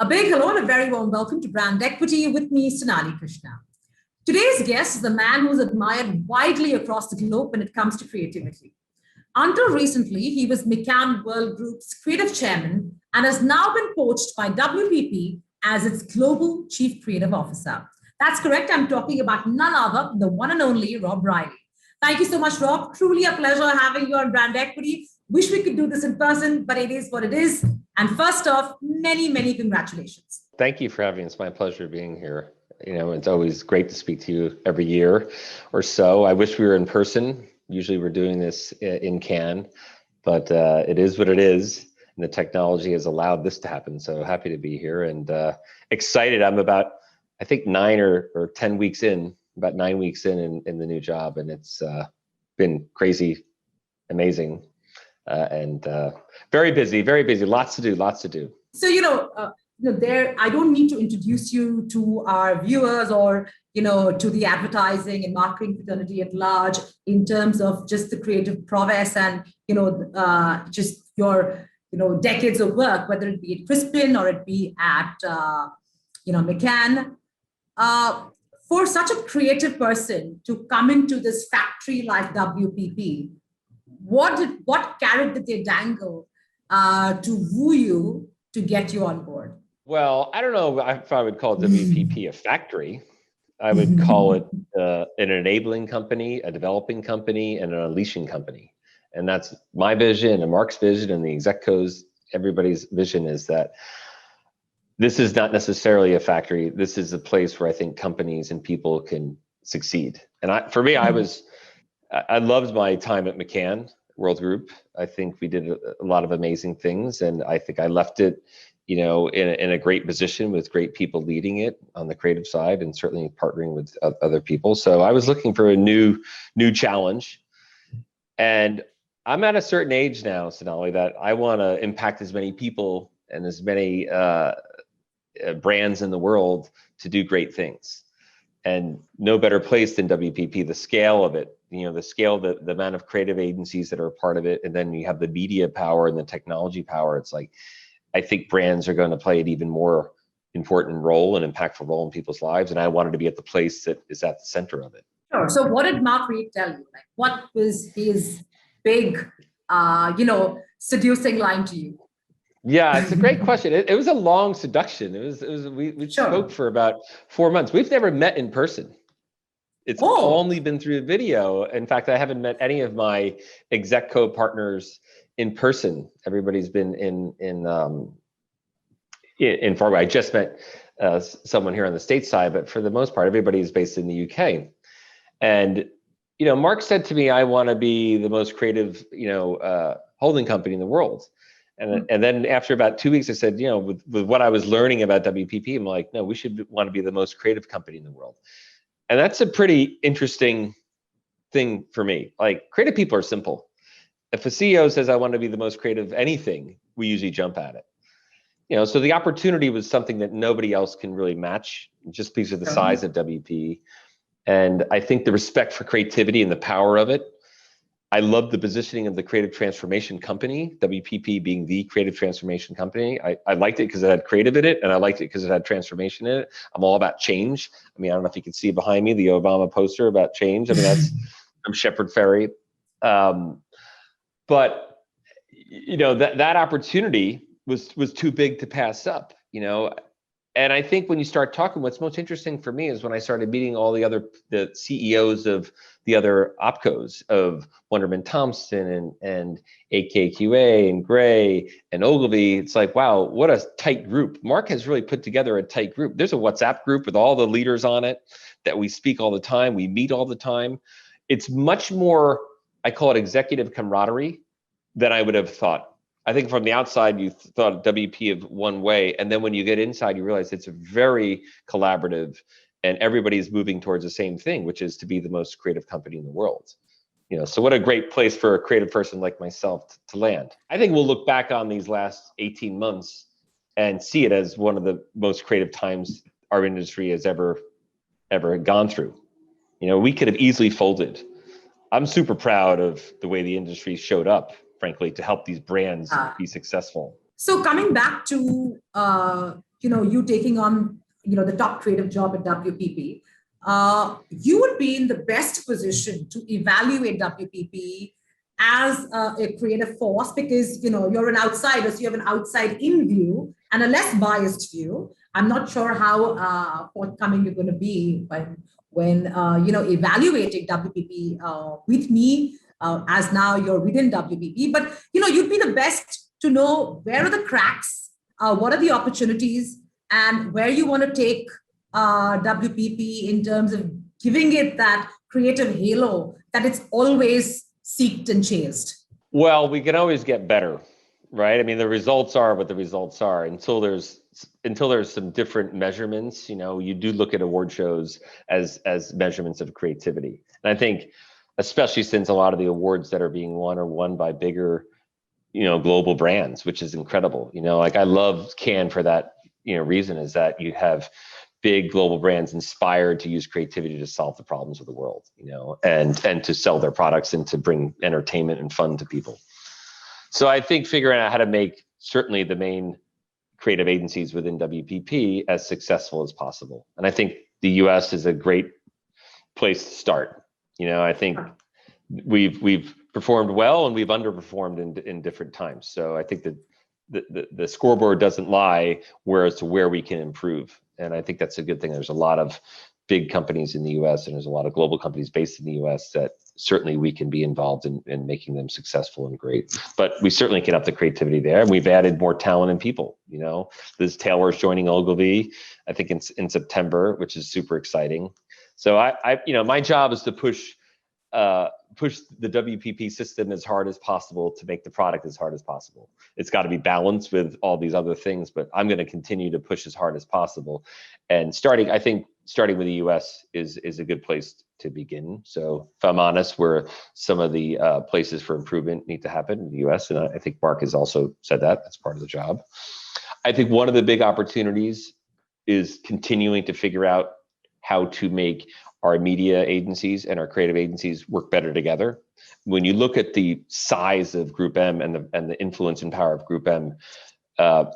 A big hello and a very warm welcome to Brand Equity with me, Sonali Krishna. Today's guest is a man who's admired widely across the globe when it comes to creativity. Until recently, he was McCann World Group's creative chairman and has now been poached by WPP as its global chief creative officer. That's correct. I'm talking about none other than the one and only Rob Reilly. Thank you so much, Rob. Truly a pleasure having you on Brand Equity. Wish we could do this in person, but it is what it is. And first off, many congratulations. Thank you for having me. It's my pleasure being here. It's always great to speak to you every year or so. I wish we were in person. Usually we're doing this in Cannes, but it is what it is. And the technology has allowed this to happen. So happy to be here and excited. I'm about, I think 9 or 10 weeks in, about 9 weeks in the new job. And it's been crazy, amazing. And very busy, lots to do. So, there, I don't need to introduce you to our viewers or, to the advertising and marketing fraternity at large in terms of just the creative prowess and, just your, decades of work, whether it be at Crispin or it be at, McCann. For such a creative person to come into this factory like WPP, what carrot did they dangle to woo you to get you on board? Well, I don't know if I would call WPP a factory. I would call it an enabling company, a developing company, and an unleashing company. And that's my vision and Mark's vision and the execos, everybody's vision is that this is not necessarily a factory. This is a place where I think companies and people can succeed. And for me, I loved my time at McCann World Group. I think we did a lot of amazing things, and I think I left it, in a great position with great people leading it on the creative side, and certainly partnering with other people. So I was looking for a new challenge, and I'm at a certain age now, Sonali, that I want to impact as many people and as many brands in the world to do great things. And no better place than WPP, the scale of it, the scale, the amount of creative agencies that are a part of it. And then you have the media power and the technology power. It's like, I think brands are going to play an even more important role and impactful role in people's lives. And I wanted to be at the place that is at the center of it. Sure. So what did Mark Reed tell you? Like, what was his big, seducing line to you? Yeah, it's a great question. It was a long seduction. We spoke for about 4 months. We've never met in person. It's only been through video. In fact, I haven't met any of my exec co-partners in person. Everybody's been in far away. I just met someone here on the stateside, but for the most part, everybody's based in the UK. And Mark said to me, "I want to be the most creative, holding company in the world." And then after about 2 weeks, I said, with what I was learning about WPP, I'm like, no, we should want to be the most creative company in the world. And that's a pretty interesting thing for me. Like, creative people are simple. If a CEO says, I want to be the most creative anything, we usually jump at it. So the opportunity was something that nobody else can really match just because of the size of WP. And I think the respect for creativity and the power of it. I love the positioning of the creative transformation company, WPP being the creative transformation company. I liked it because it had creative in it, and I liked it because it had transformation in it. I'm all about change. I don't know if you can see behind me the Obama poster about change. I'm Shepard Fairey. But that opportunity was too big to pass up. And I think when you start talking, what's most interesting for me is when I started meeting all the CEOs of the other opcos of Wunderman Thompson and AKQA and Gray and Ogilvy. It's like, wow, what a tight group. Mark has really put together a tight group. There's a WhatsApp group with all the leaders on it that we speak all the time. We meet all the time. It's much more, I call it executive camaraderie than I would have thought. I think from the outside, you thought WP of one way. And then when you get inside, you realize it's very collaborative and everybody's moving towards the same thing, which is to be the most creative company in the world. So what a great place for a creative person like myself to land. I think we'll look back on these last 18 months and see it as one of the most creative times our industry has ever gone through. We could have easily folded. I'm super proud of the way the industry showed up, frankly, to help these brands be successful. So coming back to you taking on, the top creative job at WPP, you would be in the best position to evaluate WPP as a creative force because, you're an outsider, so you have an outside-in view and a less biased view. I'm not sure how forthcoming you're going to be when evaluating WPP with me as now you're within WPP. But, you'd be the best to know where are the cracks, what are the opportunities, and where you want to take WPP in terms of giving it that creative halo that it's always seeked and chased. Well, we can always get better, right? I mean, the results are what the results are until there's some different measurements. You do look at award shows as measurements of creativity. And I think, especially since a lot of the awards that are being won are won by bigger, global brands, which is incredible. Like I love Cannes for that, reason is that you have big global brands inspired to use creativity to solve the problems of the world, and to sell their products and to bring entertainment and fun to people. So I think figuring out how to make certainly the main creative agencies within WPP as successful as possible. And I think the US is a great place to start. I think we've performed well and we've underperformed in different times. So I think that the scoreboard doesn't lie as to where we can improve. And I think that's a good thing. There's a lot of big companies in the US and there's a lot of global companies based in the US that certainly we can be involved in making them successful and great. But we certainly can up the creativity there. And we've added more talent and people. Liz Taylor's joining Ogilvy, I think in September, which is super exciting. So I my job is to push the WPP system as hard as possible to make the product as hard as possible. It's got to be balanced with all these other things, but I'm going to continue to push as hard as possible. And starting with the US is a good place to begin. So if I'm honest, where some of the places for improvement need to happen in the US, and I think Mark has also said that's part of the job. I think one of the big opportunities is continuing to figure out how to make our media agencies and our creative agencies work better together. When you look at the size of Group M and the influence and power of Group M,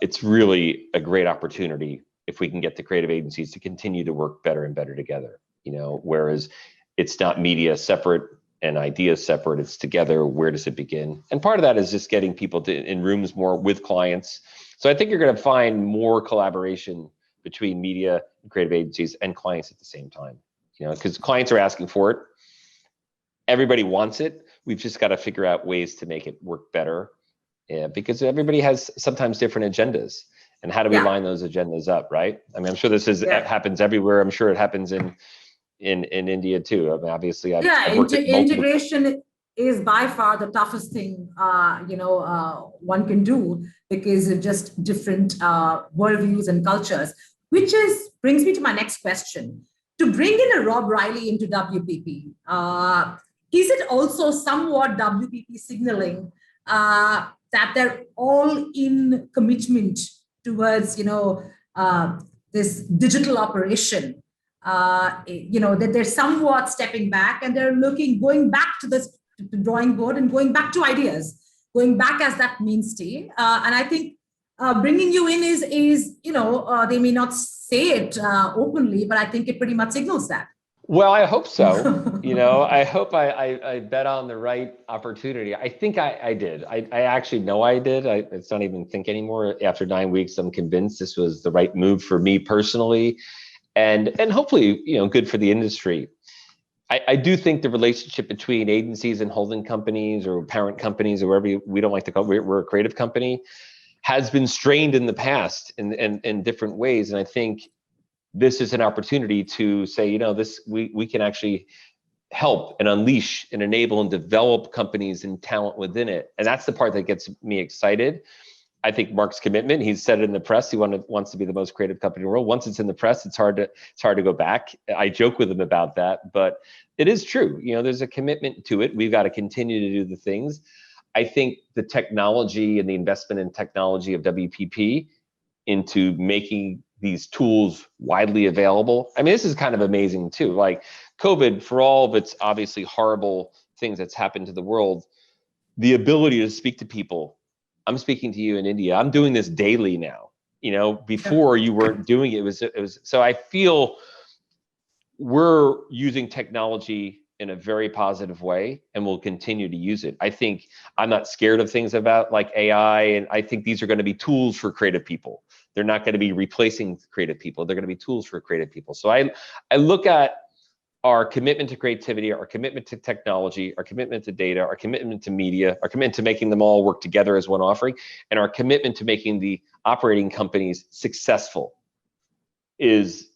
it's really a great opportunity if we can get the creative agencies to continue to work better and better together. Whereas it's not media separate and ideas separate, it's together. Where does it begin? And part of that is just getting people in rooms more with clients. So I think you're going to find more collaboration between media and creative agencies and clients at the same time. Because clients are asking for it. Everybody wants it. We've just got to figure out ways to make it work better. Because everybody has sometimes different agendas. And how do we line those agendas up, right? I mean, I'm sure this happens everywhere. I'm sure it happens in India too. I mean, obviously, integration is by far the toughest thing one can do because of just different worldviews and cultures. Which brings me to my next question. To bring in a Rob Reilly into WPP, is it also somewhat WPP signaling that they're all in commitment towards, this digital operation? That they're somewhat stepping back and they're going back to the drawing board and going back to ideas, going back as that mainstay. And I think bringing you in is they may not say it openly, but I think it pretty much signals that. Well, I hope so. I hope I bet on the right opportunity. I think I did. I actually know I did. It's not even think anymore. After 9 weeks, I'm convinced this was the right move for me personally, and hopefully, good for the industry. I do think the relationship between agencies and holding companies or parent companies or wherever we don't like to call it, we're a creative company, has been strained in the past in different ways. And I think this is an opportunity to say, we can actually help and unleash and enable and develop companies and talent within it. And that's the part that gets me excited. I think Mark's commitment, he's said it in the press, he wants to be the most creative company in the world. Once it's in the press, it's hard to go back. I joke with him about that, but it is true. There's a commitment to it. We've got to continue to do the things. I think the technology and the investment in technology of WPP into making these tools widely available. I mean, this is kind of amazing too. Like COVID, for all of its obviously horrible things that's happened to the world, the ability to speak to people. I'm speaking to you in India. I'm doing this daily now. before you weren't doing it. It was, so I feel we're using technology in a very positive way, and we'll continue to use it. I think I'm not scared of things about like AI, and I think these are going to be tools for creative people. They're not going to be replacing creative people. They're going to be tools for creative people. So I look at our commitment to creativity, our commitment to technology, our commitment to data, our commitment to media, our commitment to making them all work together as one offering, and our commitment to making the operating companies successful is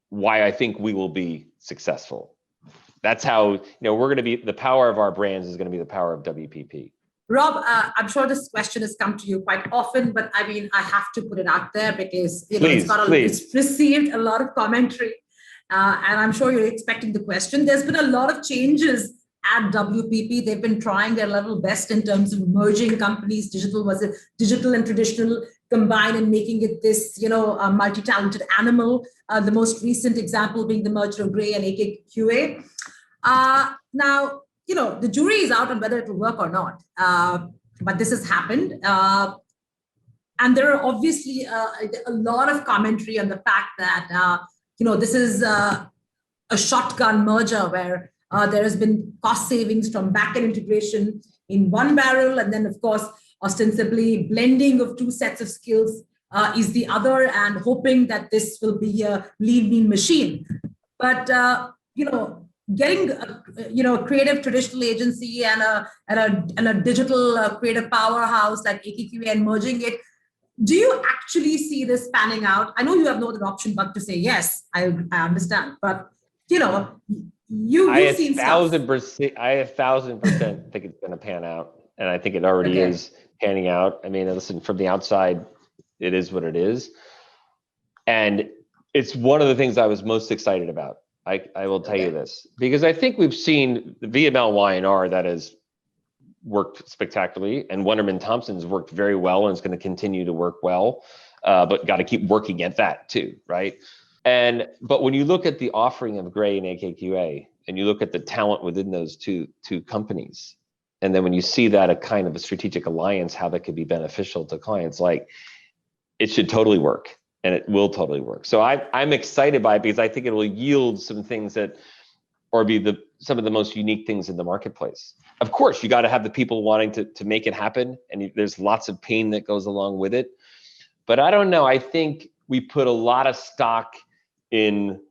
why I think we will be successful. That's how, we're going to be, the power of our brands is going to be the power of WPP. Rob, I'm sure this question has come to you quite often, but I mean, I have to put it out there because it's received a lot of commentary, and I'm sure you're expecting the question. There's been a lot of changes at WPP. They've been trying their level best in terms of merging companies, digital and traditional combined, and making it this, a multi-talented animal. The most recent example being the merger of Gray and AKQA. Now, the jury is out on whether it will work or not, but this has happened. And there are obviously a lot of commentary on the fact that, this is a shotgun merger where there has been cost savings from back-end integration in one barrel, and then, of course, ostensibly blending of two sets of skills is the other, and hoping that this will be a lean mean machine. But, getting a creative traditional agency and a digital creative powerhouse like AKQA and merging it, do you actually see this panning out? I know you have no other option but to say yes. I understand, but you've seen stuff. I 1,000% think it's going to pan out, and I think it already is panning out. I mean, listen, from the outside, it is what it is, and it's one of the things I was most excited about. I will tell you this, because I think we've seen the VML-Y&R that has worked spectacularly, and Wunderman Thompson's worked very well, and it's going to continue to work well, but got to keep working at that too, right? But when you look at the offering of Gray and AKQA, and you look at the talent within those two companies, and then when you see that a kind of a strategic alliance, how that could be beneficial to clients, like, it should totally work. And it will totally work. So I'm excited by it because I think it will yield some things that, or be some of the most unique things in the marketplace. Of course, you got to have the people wanting to make it happen, and there's lots of pain that goes along with it. But I don't know. I think we put a lot of stock in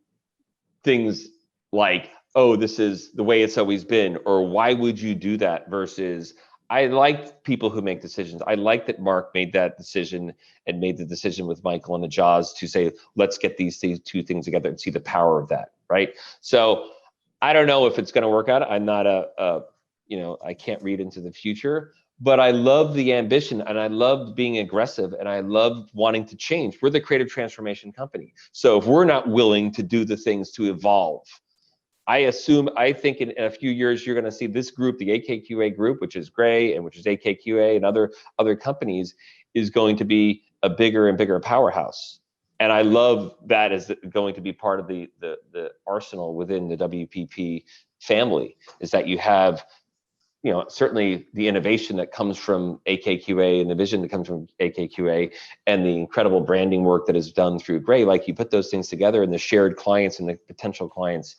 things like, oh, this is the way it's always been, or why would you do that, versus I like people who make decisions. I like that Mark made that decision and made the decision with Michael and the Jaws to say, let's get these two things together and see the power of that, right? So I don't know if it's going to work out. I'm not I can't read into the future, but I love the ambition, and I love being aggressive, and I love wanting to change. We're the creative transformation company. So if we're not willing to do the things to evolve, I think in a few years, you're going to see this group, the AKQA group, which is Gray and which is AKQA and other companies, is going to be a bigger and bigger powerhouse. And I love that as going to be part of the arsenal within the WPP family, is that you have, certainly the innovation that comes from AKQA and the vision that comes from AKQA and the incredible branding work that is done through Gray. Like, you put those things together, and the shared clients and the potential clients,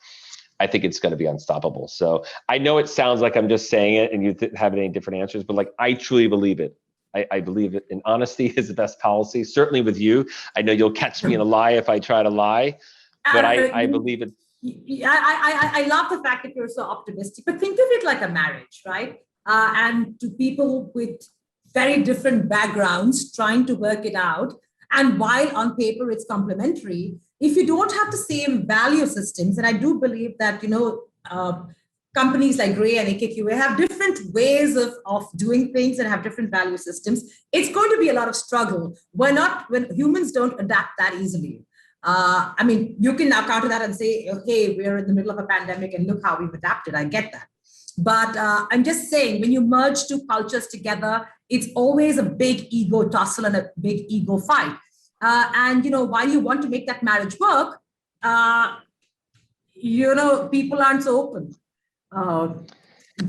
I think it's going to be unstoppable. So I know it sounds like I'm just saying it and you have any different answers, but like, I truly believe it. I believe it, and honesty is the best policy. Certainly with you, I know you'll catch me in a lie if I try to lie, but I believe it. I love the fact that you're so optimistic, but think of it like a marriage, right? And to people with very different backgrounds trying to work it out. And while on paper it's complementary, if you don't have the same value systems, and I do believe that, companies like Gray and AKQA have different ways of doing things and have different value systems, it's going to be a lot of struggle. When humans don't adapt that easily. I mean, you can now counter that and say, okay, we're in the middle of a pandemic and look how we've adapted. I get that. But I'm just saying, when you merge two cultures together, it's always a big ego tussle and a big ego fight. And while you want to make that marriage work, people aren't so open.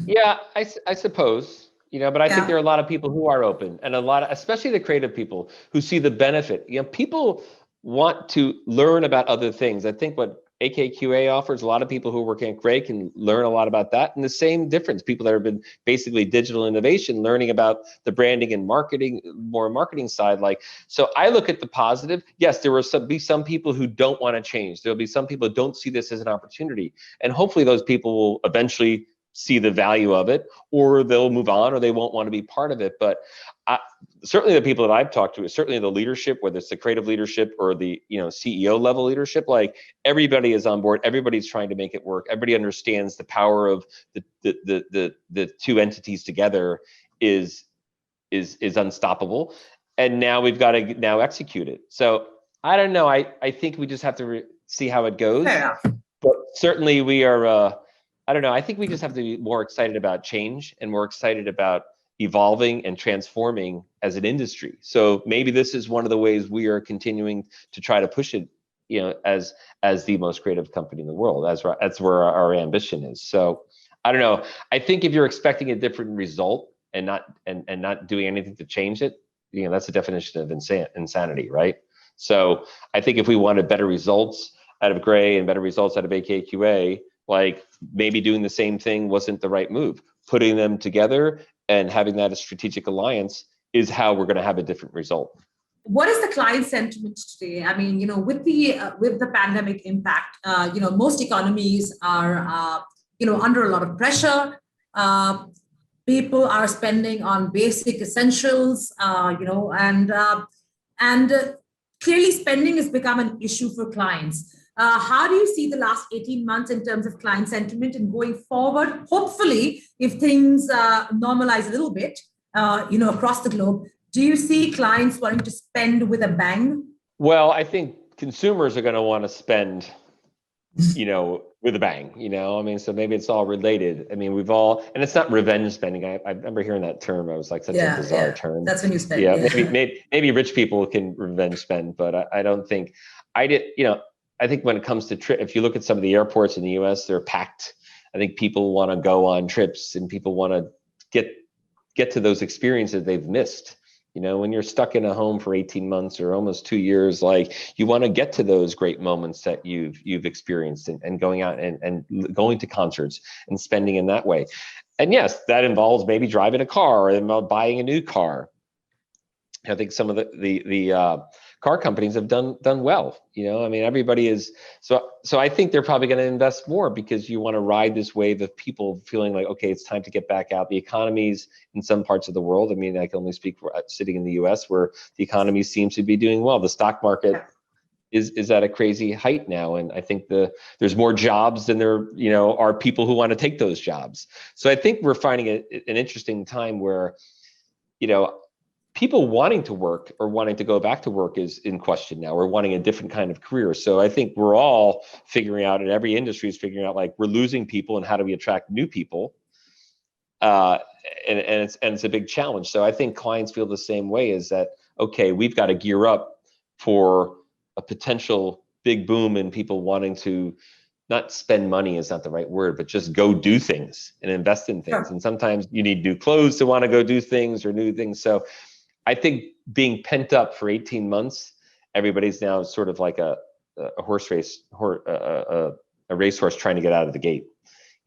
Yeah, I suppose. but I think Yeah. there are a lot of people who are open, and a lot of, especially the creative people who see the benefit. People want to learn about other things. I think what AKQA offers, a lot of people who are working at Gray can learn a lot about that. And the same difference, people that have been basically digital innovation, learning about the branding and marketing, more marketing side. So I look at the positive. Yes, there will be some people who don't want to change. There'll be some people who don't see this as an opportunity. And hopefully those people will eventually see the value of it, or they'll move on, or they won't want to be part of it. But certainly the people that I've talked to, certainly the leadership, whether it's the creative leadership or the CEO level leadership, everybody is on board. Everybody's trying to make it work. Everybody understands the power of the two entities together is unstoppable. And now we've got to now execute it. So I don't know. I think we just have to see how it goes. Fair enough. But certainly we are. I don't know. I think we just have to be more excited about change and more excited about evolving and transforming as an industry. So maybe this is one of the ways we are continuing to try to push it, as the most creative company in the world. That's where our ambition is. So I don't know. I think if you're expecting a different result and not doing anything to change it, that's the definition of insanity, right? So I think if we wanted better results out of Gray and better results out of AKQA, maybe doing the same thing wasn't the right move. Putting them together and having that as strategic alliance is how we're going to have a different result. What is the client sentiment today? I mean, with the pandemic impact, most economies are, under a lot of pressure. People are spending on basic essentials, and clearly spending has become an issue for clients. How do you see the last 18 months in terms of client sentiment, and going forward, hopefully, if things normalize a little bit, across the globe, do you see clients wanting to spend with a bang? Well, I think consumers are going to want to spend, with a bang, so maybe it's all related. I mean, and it's not revenge spending. I remember hearing that term. I was like, such a bizarre term. That's when you spend. Yeah. Maybe rich people can revenge spend, but I don't think I think when it comes to if you look at some of the airports in the US, they're packed. I think people want to go on trips, and people want to get to those experiences they've missed. When you're stuck in a home for 18 months or almost 2 years, you want to get to those great moments that you've experienced, and going out and going to concerts and spending in that way. And yes, that involves maybe driving a car or buying a new car. I think some of the car companies have done well. Everybody is so I think they're probably going to invest more, because you want to ride this wave of people feeling like, okay, it's time to get back out. The economies in some parts of the world, I can only speak for sitting in the US, where the economy seems to be doing well. The stock market is at a crazy height now, and I think there's more jobs than there are people who want to take those jobs. So I think we're finding an interesting time where people wanting to work or wanting to go back to work is in question now. We're wanting a different kind of career. So I think we're all figuring out, and every industry is figuring out, we're losing people, and how do we attract new people? And it's a big challenge. So I think clients feel the same way, is that, okay, we've got to gear up for a potential big boom in people wanting to not spend money is not the right word, but just go do things and invest in things. Sure. And sometimes you need new clothes to want to go do things, or new things. So I think being pent up for 18 months, everybody's now sort of like a horse race, a racehorse trying to get out of the gate.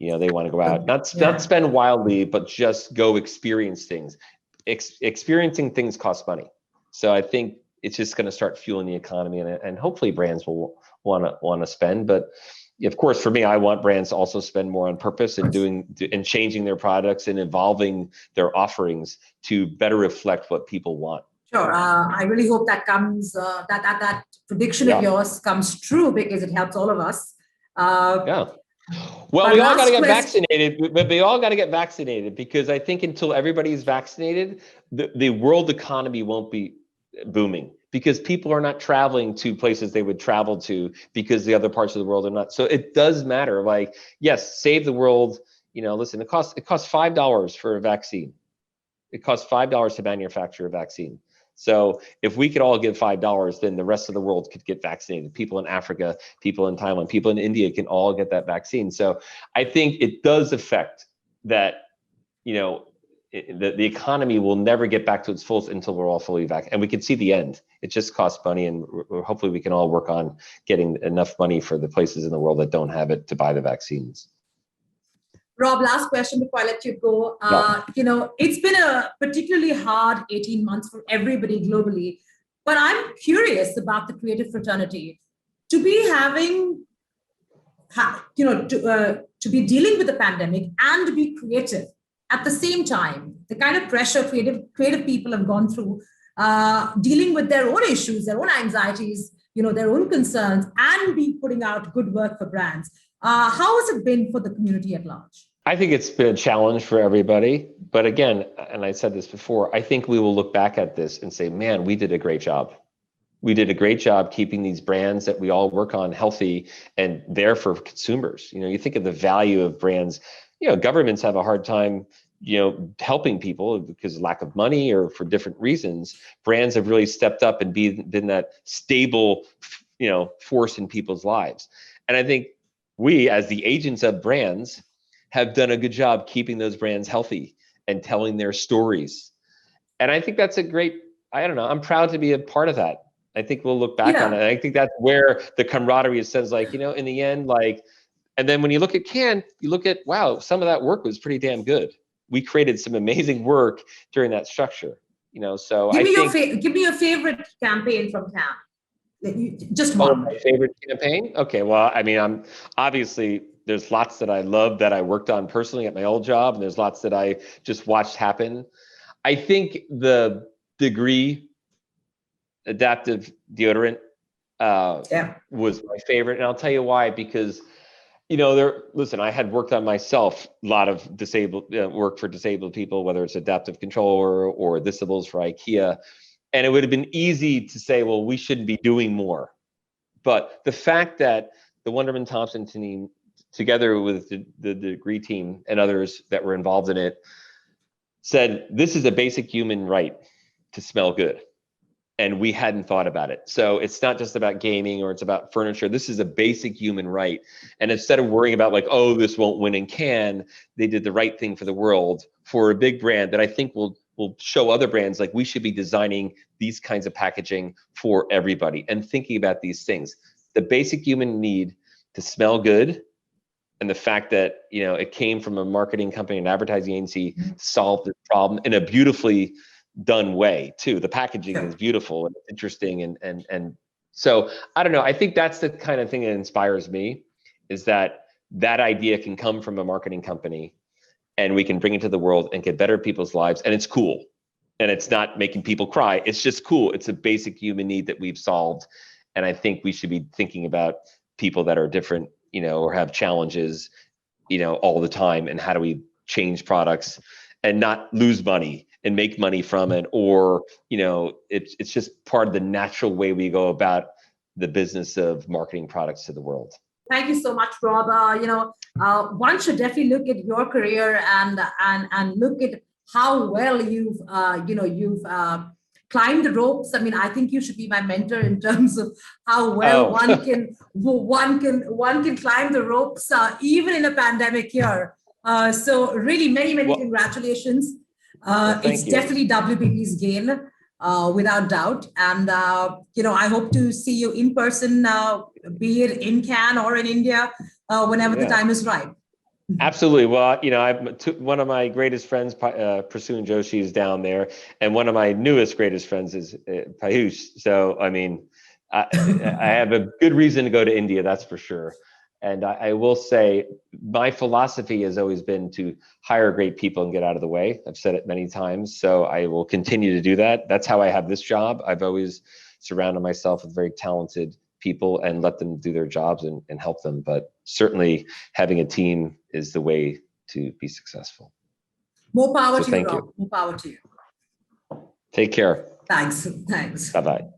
They want to go out, not spend wildly, but just go experience things. Experiencing things costs money. So I think it's just going to start fueling the economy, and hopefully brands will want to spend. But of course, for me, I want brands to also spend more on purpose, and changing their products and evolving their offerings to better reflect what people want. Sure. I really hope that comes, that prediction of yours comes true, because it helps all of us. Well, we all got to get vaccinated, but they all got to get vaccinated, because I think until everybody is vaccinated, the world economy won't be booming, because people are not traveling to places they would travel to, because the other parts of the world are not. So it does matter. Yes, save the world. Listen, it costs $5 for a vaccine. It costs $5 to manufacture a vaccine. So if we could all give $5, then the rest of the world could get vaccinated. People in Africa, people in Thailand, people in India can all get that vaccine. So I think it does affect that, the economy will never get back to its fullest until we're all fully vaccinated. And we can see the end. It just costs money, and hopefully we can all work on getting enough money for the places in the world that don't have it to buy the vaccines. Rob, last question before I let you go. It's been a particularly hard 18 months for everybody globally, but I'm curious about the creative fraternity. To be having, to be dealing with the pandemic and to be creative at the same time, the kind of pressure creative people have gone through, dealing with their own issues, their own anxieties, their own concerns, and be putting out good work for brands. How has it been for the community at large? I think it's been a challenge for everybody. But again, and I said this before, I think we will look back at this and say, man, we did a great job. We did a great job keeping these brands that we all work on healthy and there for consumers. You think of the value of brands. Governments have a hard time, helping people because of lack of money or for different reasons. Brands have really stepped up and been that stable, force in people's lives. And I think we, as the agents of brands, have done a good job keeping those brands healthy and telling their stories. And I think that's a great, I'm proud to be a part of that. I think we'll look back on it. And I think that's where the camaraderie says, in the end, and then when you look at Cannes, you look at, wow, some of that work was pretty damn good. We created some amazing work during that structure, so give me your favorite campaign from Cannes. Just one. My favorite campaign? Okay, well, I'm obviously, there's lots that I love that I worked on personally at my old job, and there's lots that I just watched happen. I think the Degree adaptive deodorant was my favorite, and I'll tell you why. Because I had worked on myself a lot of work for disabled people, whether it's adaptive controller or Thisables for IKEA, and it would have been easy to say, well, we should be doing more. But the fact that the Wunderman Thompson team, together with the Degree team and others that were involved in it, said this is a basic human right to smell good. And we hadn't thought about it. So it's not just about gaming or it's about furniture. This is a basic human right. And instead of worrying about this won't win in Cannes, they did the right thing for the world, for a big brand that I think will show other brands we should be designing these kinds of packaging for everybody and thinking about these things. The basic human need to smell good, and the fact that it came from a marketing company, an advertising agency, solved this problem in a beautifully done way too. The packaging is beautiful and interesting, and so I don't know. I think that's the kind of thing that inspires me, is that idea can come from a marketing company, and we can bring it to the world and get better people's lives, and it's cool, and it's not making people cry. It's just cool. It's a basic human need that we've solved, and I think we should be thinking about people that are different, or have challenges, all the time, and how do we change products and not lose money and make money from it, or it's just part of the natural way we go about the business of marketing products to the world. Thank you so much, Rob. One should definitely look at your career and look at how well you've climbed the ropes. I think you should be my mentor in terms of how well one can climb the ropes, even in a pandemic year. So really, many congratulations. It's definitely WPP's gain, without doubt. And, I hope to see you in person, be it in Cannes or in India, whenever the time is right. Absolutely. Well, one of my greatest friends, Prasoon Joshi, is down there. And one of my newest greatest friends is Payush. So, I have a good reason to go to India, that's for sure. And I will say my philosophy has always been to hire great people and get out of the way. I've said it many times, so I will continue to do that. That's how I have this job. I've always surrounded myself with very talented people and let them do their jobs and help them. But certainly having a team is the way to be successful. More power to you, Rob. More power to you. Take care. Thanks. Bye-bye.